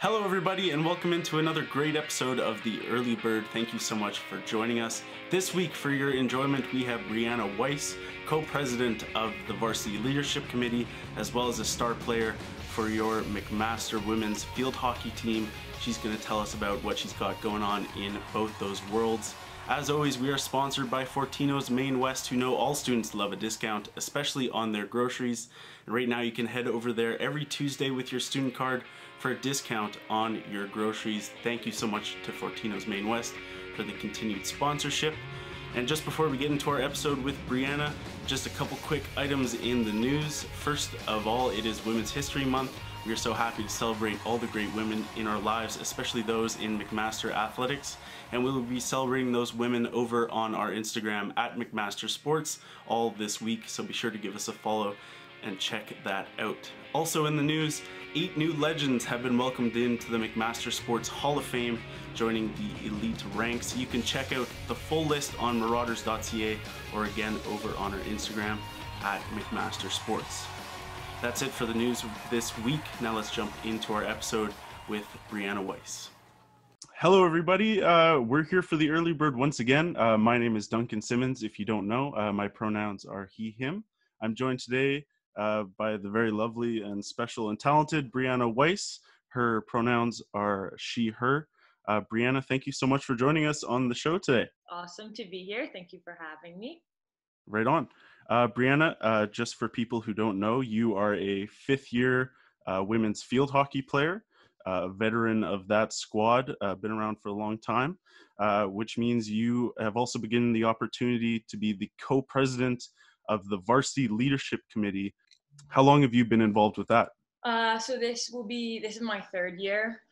Hello, everybody, and welcome into another great episode of The Early Bird. Thank you so much for joining us. This week, for your enjoyment, we have Briana Wice, co-president of the Varsity Leadership Committee, as well as a star player for your McMaster women's field hockey team. She's going to tell us about what she's got going on in both those worlds. As always, we are sponsored by Fortino's Main West, who know all students love a discount, especially on their groceries. And right now you can head over there every Tuesday with your student card for a discount on your groceries. Thank you so much to Fortino's Main West for the continued sponsorship. And just before we get into our episode with Briana, just a couple quick items in the news. First of all, it is Women's History Month. We are so happy to celebrate all the great women in our lives, especially those in McMaster athletics. And we will be celebrating those women over on our Instagram at McMaster Sports all this week. So be sure to give us a follow and check that out. Also in the news, 8 new legends have been welcomed into the McMaster Sports Hall of Fame, joining the elite ranks. You can check out the full list on Marauders.ca or again over on our Instagram at McMaster Sports. That's it for the news this week. Now let's jump into our episode with Briana Wice. Hello, everybody. We're here for the Early Bird once again. My name is Duncan Simmons. If you don't know, my pronouns are he, him. I'm joined today by the very lovely and special and talented Briana Wice. Her pronouns are she, her. Briana, thank you so much for joining us on the show today. Awesome to be here. Thank you for having me. Right on. Briana, just for people who don't know, you are a fifth-year women's field hockey player, a veteran of that squad, been around for a long time, which means you have also been given the opportunity to be the co-president of the Varsity Leadership Committee. How long have you been involved with that? So this is my third year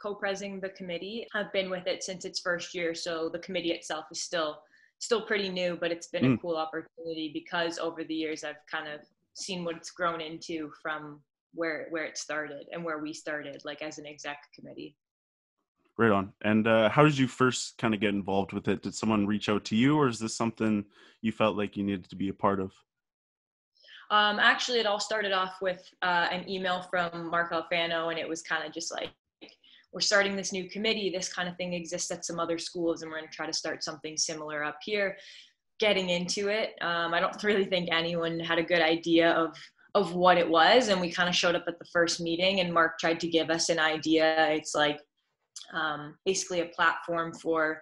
co-presiding the committee. I've been with it since its first year, so the committee itself is still pretty new, but it's been a cool opportunity because over the years I've kind of seen what it's grown into from where it started and where we started, like as an exec committee. Right on. And how did you first kind of get involved with it? Did someone reach out to you, or is this something you felt like you needed to be a part of? Actually, it all started off with an email from Mark Alfano, and it was kind of just like, we're starting this new committee. This kind of thing exists at some other schools, and we're going to try to start something similar up here. Getting into it, I don't really think anyone had a good idea of what it was, and we kind of showed up at the first meeting, and Mark tried to give us an idea. It's like basically a platform for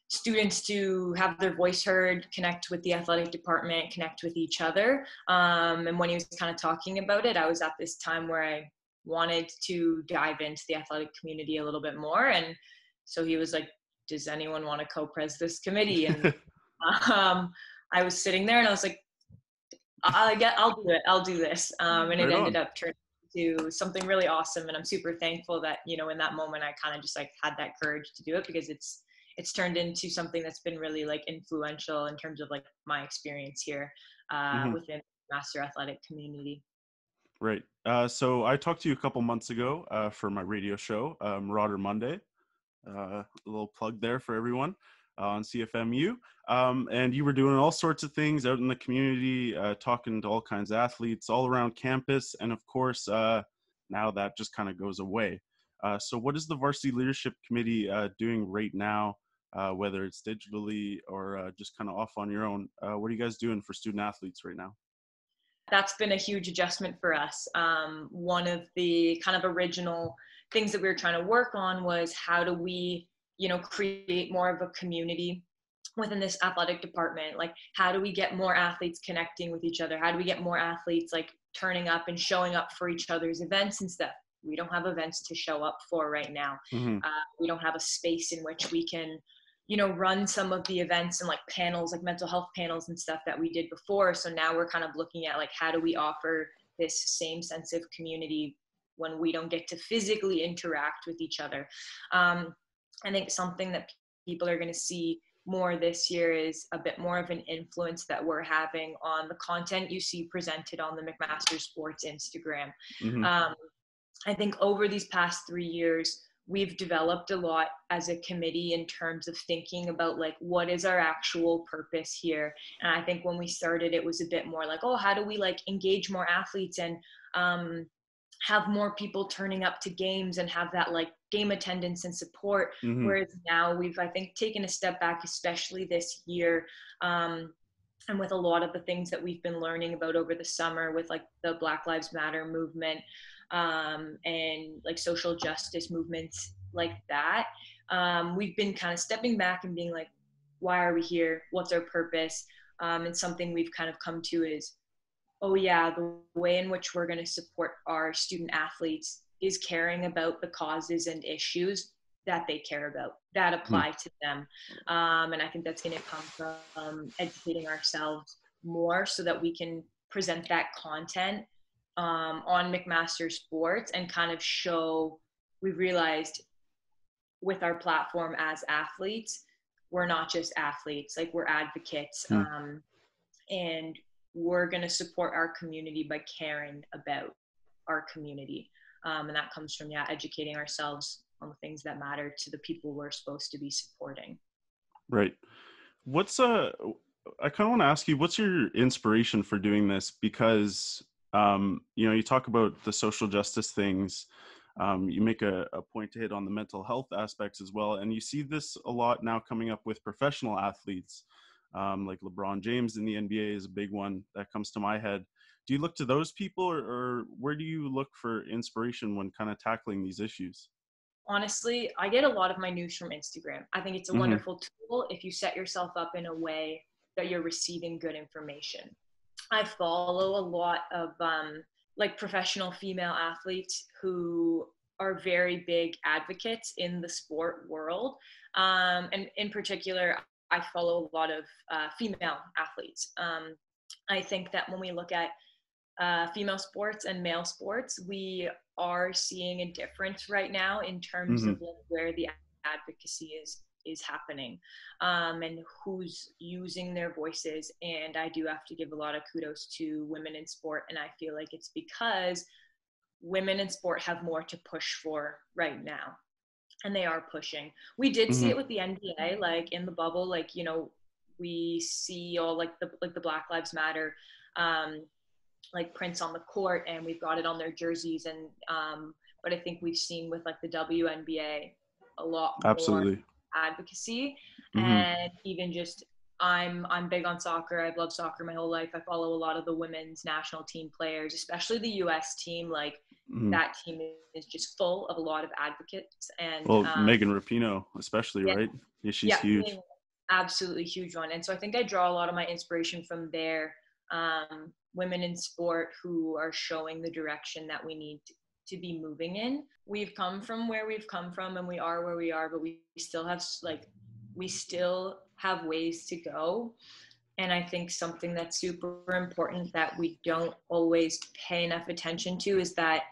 students to have their voice heard, connect with the athletic department, connect with each other. And when he was kind of talking about it, I was at this time where I wanted to dive into the athletic community a little bit more. And so he was like, does anyone want to co-pres this committee? And I was sitting there and I was like, I'll do it. I'll do this. And it ended up turning into something really awesome. And I'm super thankful that, in that moment, I kind of just like had that courage to do it, because it's turned into something that's been really like influential in terms of like my experience here within the Master Athletic community. Right. So I talked to you a couple months ago for my radio show, Marauder Monday. A little plug there for everyone on CFMU. And you were doing all sorts of things out in the community, talking to all kinds of athletes all around campus. And of course, now that just kind of goes away. So what is the Varsity Leadership Committee doing right now, whether it's digitally or just kind of off on your own? What are you guys doing for student athletes right now? That's been a huge adjustment for us. One of the kind of original things that we were trying to work on was how do we, create more of a community within this athletic department? Like, how do we get more athletes connecting with each other? How do we get more athletes like turning up and showing up for each other's events and stuff? We don't have events to show up for right now. We don't have a space in which we can run some of the events and like panels, like mental health panels and stuff that we did before. So now we're kind of looking at like, how do we offer this same sense of community when we don't get to physically interact with each other? I think something that people are going to see more this year is a bit more of an influence that we're having on the content you see presented on the McMaster Sports Instagram. I think over these past 3 years, we've developed a lot as a committee in terms of thinking about like, what is our actual purpose here? And I think when we started, it was a bit more like, oh, how do we like engage more athletes and have more people turning up to games and have that like game attendance and support. Mm-hmm. Whereas now we've, I think, taken a step back, especially this year. And with a lot of the things that we've been learning about over the summer with like the Black Lives Matter movement, and like social justice movements like that, we've been kind of stepping back and being like, why are we here? What's our purpose? And something we've kind of come to is, oh yeah, the way in which we're going to support our student athletes is caring about the causes and issues that they care about, that apply to them. And I think that's going to come from educating ourselves more so that we can present that content on McMaster Sports and kind of show, we've realized with our platform as athletes, we're not just athletes, like we're advocates. And we're going to support our community by caring about our community. And that comes from, educating ourselves on the things that matter to the people we're supposed to be supporting. Right. I kind of want to ask you, what's your inspiration for doing this? Because, you talk about the social justice things. You make a point to hit on the mental health aspects as well. And you see this a lot now coming up with professional athletes. Like LeBron James in the NBA is a big one that comes to my head. Do you look to those people, or where do you look for inspiration when kind of tackling these issues? Honestly, I get a lot of my news from Instagram. I think it's a Mm-hmm. wonderful tool if you set yourself up in a way that you're receiving good information. I follow a lot of like professional female athletes who are very big advocates in the sport world. And in particular, I follow a lot of female athletes. I think that when we look at female sports and male sports, we are seeing a difference right now in terms Mm-hmm. of like where the advocacy is happening, and who's using their voices. And I do have to give a lot of kudos to women in sport, and I feel like it's because women in sport have more to push for right now, and they are pushing. We did see Mm-hmm. it with the NBA, like in the bubble, like we see all like the Black Lives Matter like prints on the court, and we've got it on their jerseys. And but I think we've seen with like the WNBA a lot more Absolutely. advocacy. Mm-hmm. And even just, I'm big on soccer. I've loved soccer my whole life. I follow a lot of the women's national team players, especially the US team. Like Mm-hmm. that team is just full of a lot of advocates. And Well, Megan Rapinoe, especially, yeah, right? Yeah, she's yeah, huge. absolutely huge one. And so I think I draw a lot of my inspiration from there. Women in sport who are showing the direction that we need to be moving in. We've come from where we've come from, and we are where we are, but we still have ways to go. And I think something that's super important that we don't always pay enough attention to is that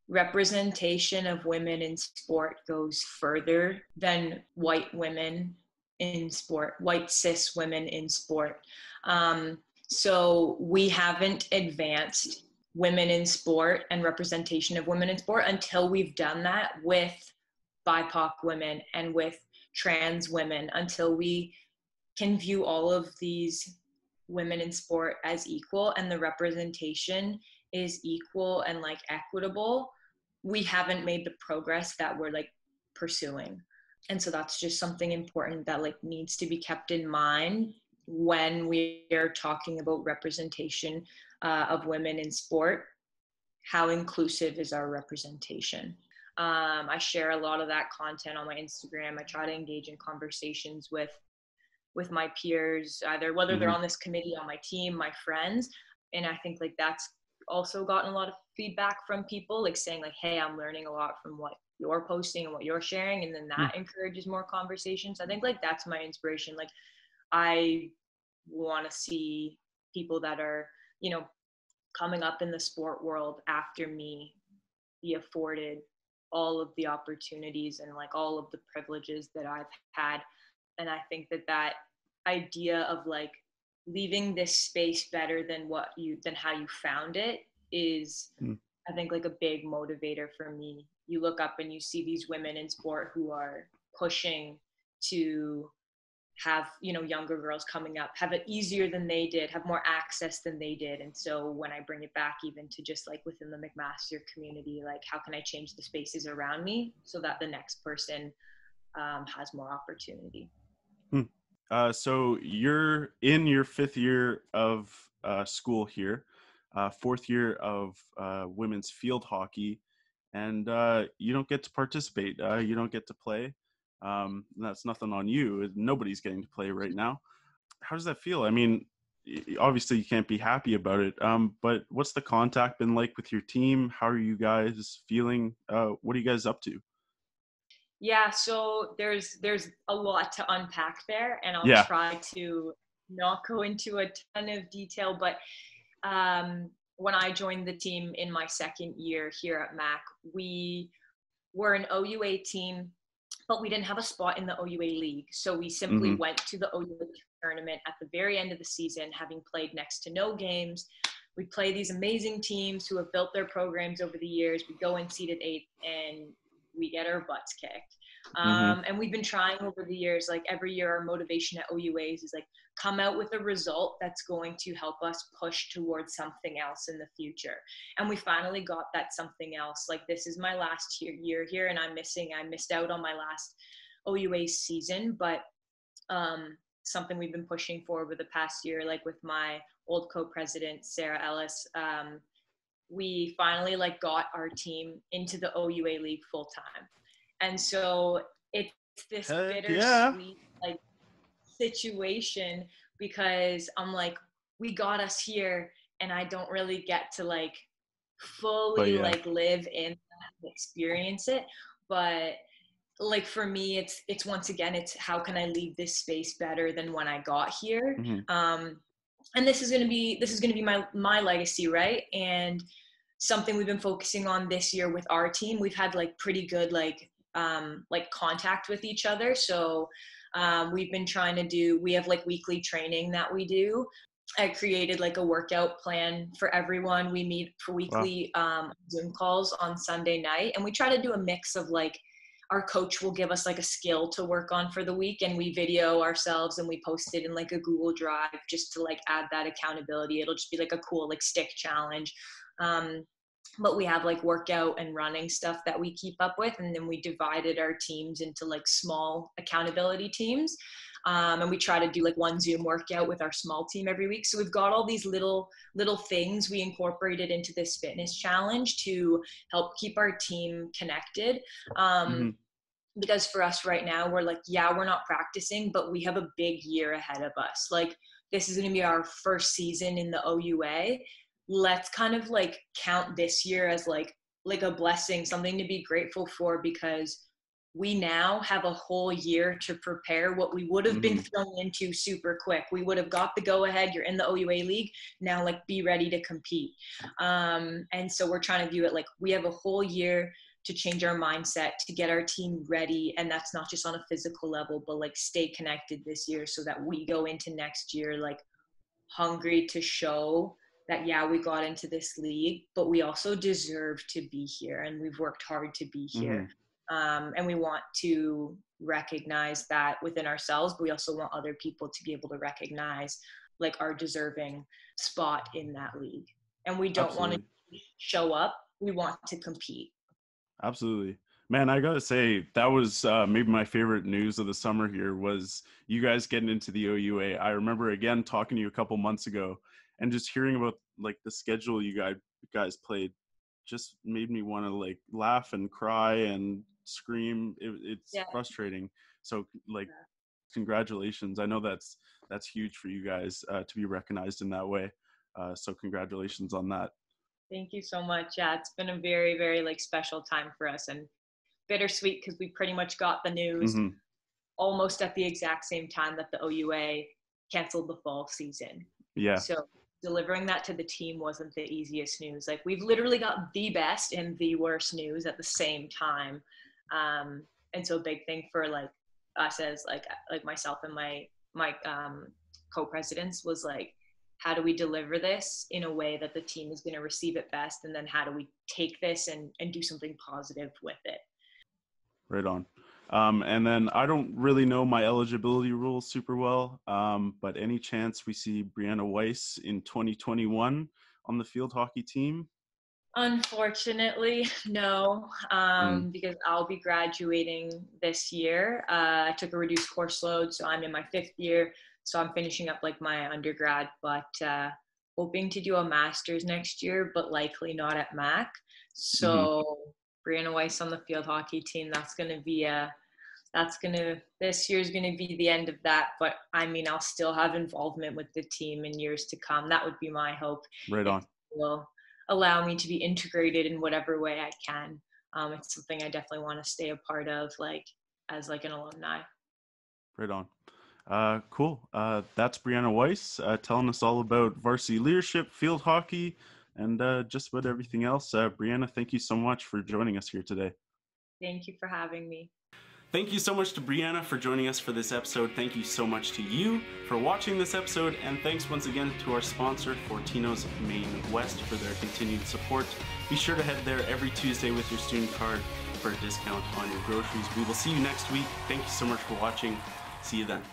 representation of women in sport goes further than white women in sport, white cis women in sport. So we haven't advanced women in sport and representation of women in sport until we've done that with BIPOC women and with trans women, until we can view all of these women in sport as equal and the representation is equal and like equitable. We haven't made the progress that we're like pursuing. And so that's just something important that like needs to be kept in mind when we are talking about representation of women in sport. How inclusive is our representation? I share a lot of that content on my Instagram. I try to engage in conversations with my peers, either whether they're Mm-hmm. on this committee, on my team, my friends. And I think like that's also gotten a lot of feedback from people, like saying like, hey, I'm learning a lot from what you're posting and what you're sharing. And then that encourages more conversations. I think like that's my inspiration. Like I want to see people that are, coming up in the sport world after me be afforded all of the opportunities and like all of the privileges that I've had. And I think that idea of like leaving this space better than how you found it is, I think, like a big motivator for me. You look up and you see these women in sport who are pushing to have, younger girls coming up, have it easier than they did, have more access than they did. And so when I bring it back even to just like within the McMaster community, like how can I change the spaces around me so that the next person has more opportunity. So you're in your 5th year of school here, 4th year of women's field hockey, and you don't get to participate. You don't get to play. That's nothing on you. Nobody's getting to play right now. How does that feel? I mean, obviously you can't be happy about it, but what's the contact been like with your team? How are you guys feeling? What are you guys up to? Yeah, so there's a lot to unpack there, and I'll Yeah. try to not go into a ton of detail. But when I joined the team in my 2nd year here at MAC, we were an OUA team, but we didn't have a spot in the OUA league. So we simply went to the OUA tournament at the very end of the season, having played next to no games. We play these amazing teams who have built their programs over the years. We go in seeded 8th and we get our butts kicked. And we've been trying over the years, like every year our motivation at OUAs is like, come out with a result that's going to help us push towards something else in the future. And we finally got that something else. Like, this is my last year here, and I missed out on my last OUA season, but something we've been pushing for over the past year, like with my old co-president, Sarah Ellis, we finally like got our team into the OUA league full time. And so it's this bittersweet like situation, because I'm like, we got us here and I don't really get to like fully like live in that and experience it. But like for me, it's once again, it's how can I leave this space better than when I got here. And this is going to be my legacy, right? And something we've been focusing on this year with our team, we've had like pretty good like contact with each other. So we've been trying to do, we have like weekly training that we do. I created like a workout plan for everyone. We meet for weekly Zoom calls on Sunday night, and we try to do a mix of like, our coach will give us like a skill to work on for the week, and we video ourselves and we post it in like a Google Drive just to like add that accountability. It'll just be like a cool like stick challenge. But we have like workout and running stuff that we keep up with. And then we divided our teams into like small accountability teams. And we try to do like one Zoom workout with our small team every week. So we've got all these little things we incorporated into this fitness challenge to help keep our team connected. Because for us right now, we're like, yeah, we're not practicing, but we have a big year ahead of us. Like, this is going to be our first season in the OUA. Let's kind of like count this year as like a blessing, something to be grateful for, because we now have a whole year to prepare what we would have been thrown into super quick. We would have got the go ahead. You're in the OUA league now, like be ready to compete. And so we're trying to view it like we have a whole year to change our mindset, to get our team ready. And that's not just on a physical level, but like stay connected this year so that we go into next year like hungry to show that, yeah, we got into this league, but we also deserve to be here and we've worked hard to be here. And we want to recognize that within ourselves, but we also want other people to be able to recognize like our deserving spot in that league. And we don't want to show up, we want to compete. Absolutely. Man, I gotta say, that was maybe my favorite news of the summer here was you guys getting into the OUA. I remember, again, talking to you a couple months ago and just hearing about like the schedule you guys played just made me want to like laugh and cry and scream. It's frustrating. So like, congratulations. I know that's huge for you guys to be recognized in that way. So congratulations on that. Thank you so much. Yeah, it's been a very, very like special time for us, and bittersweet because we pretty much got the news almost at the exact same time that the OUA canceled the fall season. Yeah. So delivering that to the team wasn't the easiest news. Like, we've literally got the best and the worst news at the same time. And so a big thing for like us as like myself and my co-presidents was like, how do we deliver this in a way that the team is going to receive it best? And then how do we take this and do something positive with it? Right on. And then I don't really know my eligibility rules super well, but any chance we see Briana Wice in 2021 on the field hockey team? Unfortunately, no, Mm. because I'll be graduating this year. I took a reduced course load, so I'm in my 5th year. So I'm finishing up like my undergrad, but hoping to do a master's next year, but likely not at Mac. Hmm. So Briana Weiss on the field hockey team, this year's gonna be the end of that. But I mean, I'll still have involvement with the team in years to come. That would be my hope. Right If on. will allow me to be integrated in whatever way I can. It's something I definitely want to stay a part of, like as like an alumni. Right on. Cool. That's Briana Wice telling us all about varsity leadership, field hockey, and just about everything else. Briana, thank you so much for joining us here today. Thank you for having me. Thank you so much to Briana for joining us for this episode. Thank you so much to you for watching this episode. And thanks once again to our sponsor, Fortino's Main West, for their continued support. Be sure to head there every Tuesday with your student card for a discount on your groceries. We will see you next week. Thank you so much for watching. See you then.